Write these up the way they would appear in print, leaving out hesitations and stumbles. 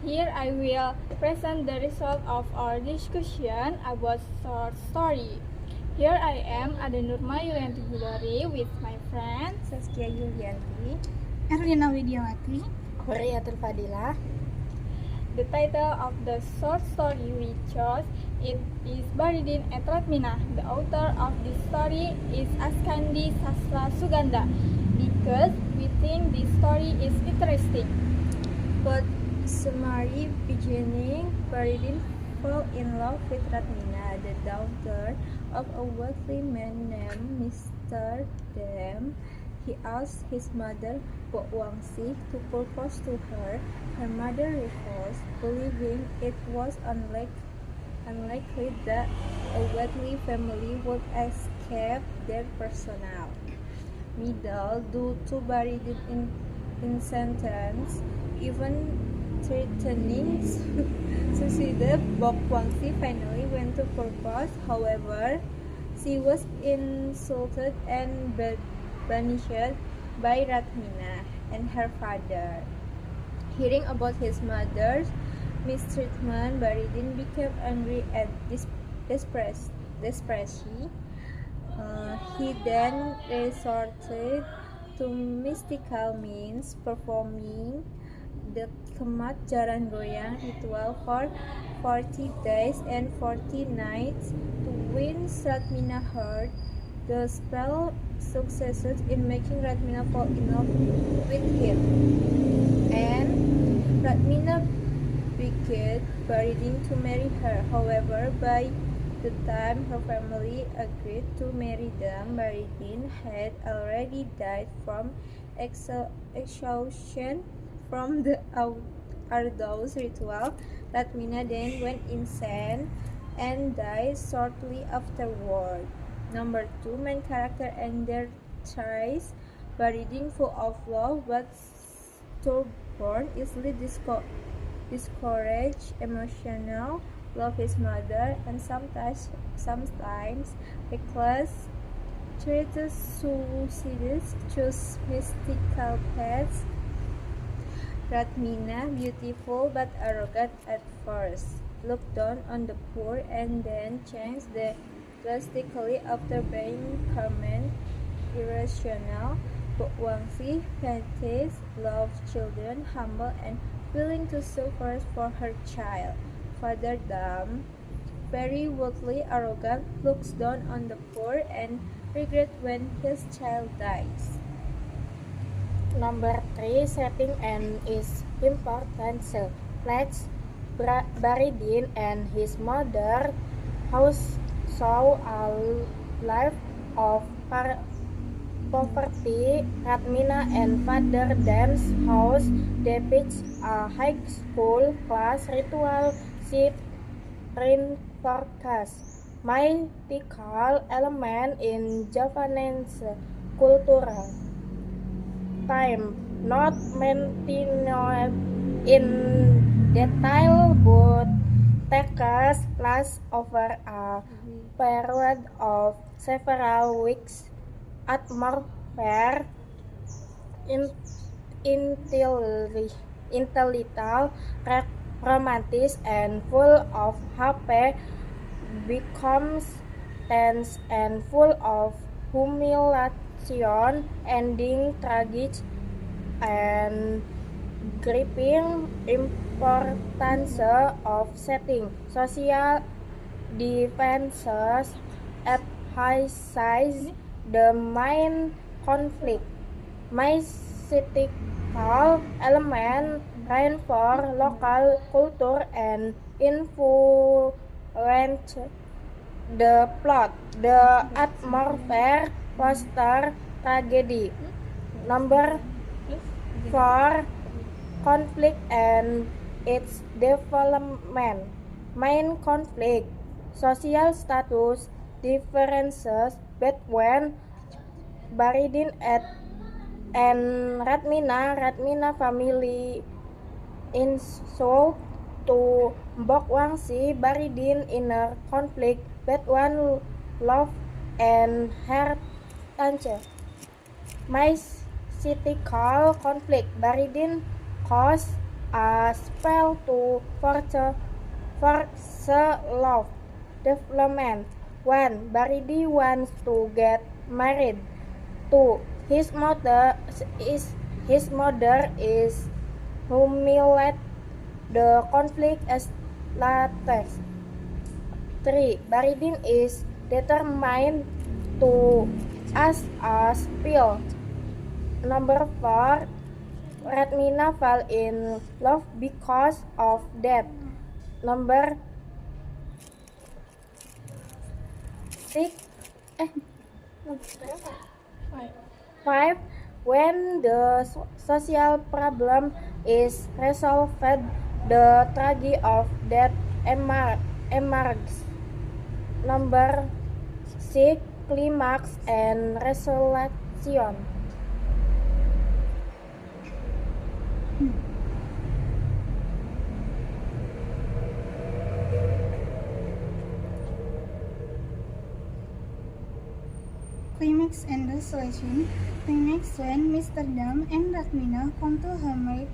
Here I will present the result of our discussion about short story. Here I am, Ada Nurma Yulianti Gulari, with my friends Saskia Yulianti, Erlina Widiawati, Huriyatul Fadilah. The title of the short story we chose it is Baridin et Ratmina. The author of this story is Askandi Sastra Suganda because we think this story is interesting. But summary beginning, Baridin fell in love with Ratmina, the daughter of a wealthy man named Mr. Dam. He asked his mother, Bokwangsih, to propose to her. Her mother refused, believing it was unlikely that a wealthy family would escape their personal medal due to Baridin in sentence, even threatening suicide. Bokwangsih finally went to propose. However, she was insulted and banished by Ratmina and her father. Hearing about his mother's mistreatment, Baridin became angry and desperate. He then resorted to mystical means, performing the Kemat Jaran Goyang ritual for 40 days and 40 nights to win Ratmina's heart. The spell succeeded in making Ratmina fall in love with him, and Ratmina begged Baridin to marry her. However, by the time her family agreed to marry them, Baridin had already died from exhaustion from the Ardaus ritual. Ratmina then went insane and died shortly afterward. Number 2, main character and their choice. Baridin, full of love but stubborn, easily discouraged, emotional, love his mother, and sometimes reckless, treated suicides, choose mystical paths. Ratmina, beautiful but arrogant at first, looked down on the poor and then changed drastically after being calm, irrational. Bokwangsih, petite, loved children, humble and willing to suffer for her child. Father Dam, very worldly, arrogant, looks down on the poor and regrets when his child dies. Number 3, setting and its importance. Let's Baridin and his mother house saw a life of poverty. Ratmina and Father Dam's house depicts a high school class ritual ship reinforces mythical element in Javanese culture. Time not maintained in detail but takes place over a period of several weeks. Atmosphere intellectual, romantic, and full of happy becomes tense and full of humiliation, ending tragic and gripping. Importance of setting. Social defenses emphasize the main conflict. Mystical element reinforce local culture and influence the plot. The atmosphere foster tragedy. Number 4, conflict and its development. Main conflict. Social status differences between Baridin and Ratmina. Ratmina family insult to Bokwangsih. Baridin inner conflict between love and her tante. Mystical conflict. Baridin caused a spell to foresee love development. 1. Baridi wants to get married. 2. His mother is humiliated. The conflict escalates. 3. Baridin is determined to ask a spill. Number 4. Radmina fell in love because of that. Number 6. 5. When the social problem is resolved, the tragedy of death emerges. Number 6. Climax and resolution. Climax and resolution. Climax when Mr. Dam and Radmina come to her marriage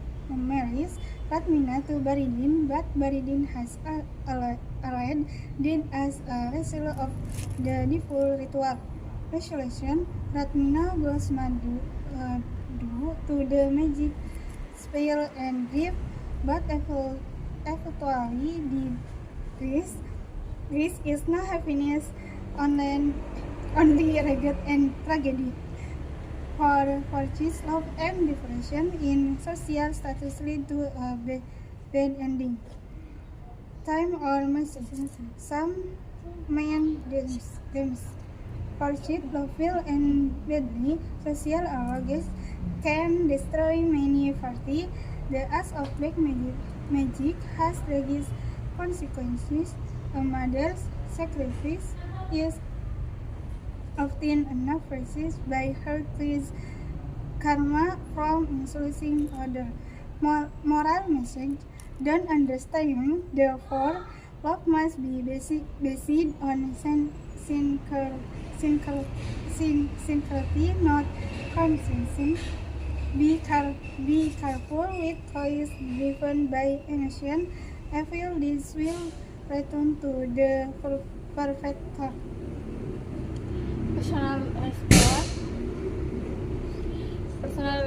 Radmina to Baridin, but Baridin has already died as a result of the default ritual. Resolution. Radmina goes to the magic spell and grief, but eventually this is no happiness, only regret and tragedy. For cheese, love and depression in social status lead to a bad ending. Time or message. Some main themes. For cheat, love will end badly. Social arrogance can destroy many parties. The act of black magic has tragic consequences. A mother's sacrifice is often enough versus by her please karma from insulting other. Moral message: don't understand. Therefore, love must be based on synchrony, not consensus. Be careful with choices driven by emotion. I feel this will return to the perfecter. Personal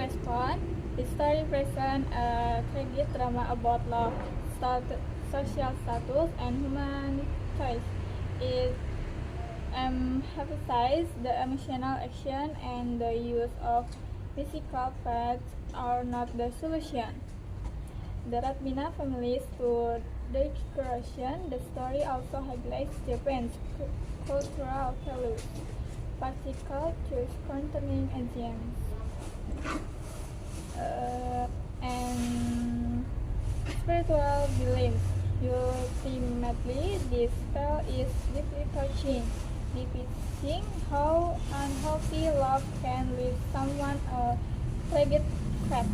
response. The story presents a tragic drama about love, social status, and human choice. It emphasizes the emotional action and the use of physical facts are not the solution. The Radmina families to decoration. The story also highlights Japan's cultural values, practical choice containing agents, and spiritual beliefs. Ultimately, this spell is deeply touching, depicting how unhealthy love can lead someone a tragic fate.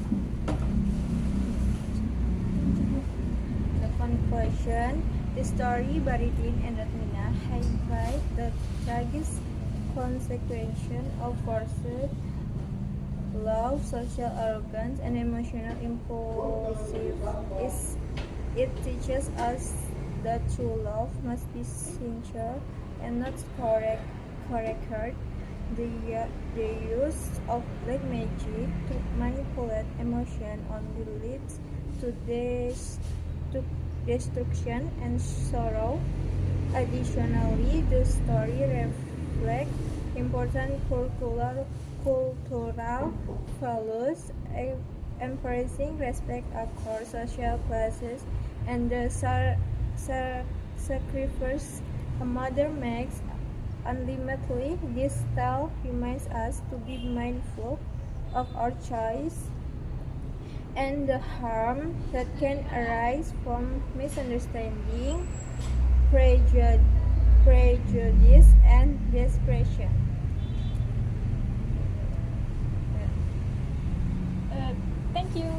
The conclusion. The story Baridin and Radmina highlight the tragic consequences of forced love, social arrogance, and emotional impulsiveness. It teaches us that true love must be sincere and not corrected. The use of black magic to manipulate emotion only leads to destruction and sorrow. Additionally, the story reflects important cultural values, embracing respect across social classes and the sacrifice a mother makes. Ultimately, this tale reminds us to be mindful of our choice and the harm that can arise from misunderstanding, prejudice, and desperation. Thank you.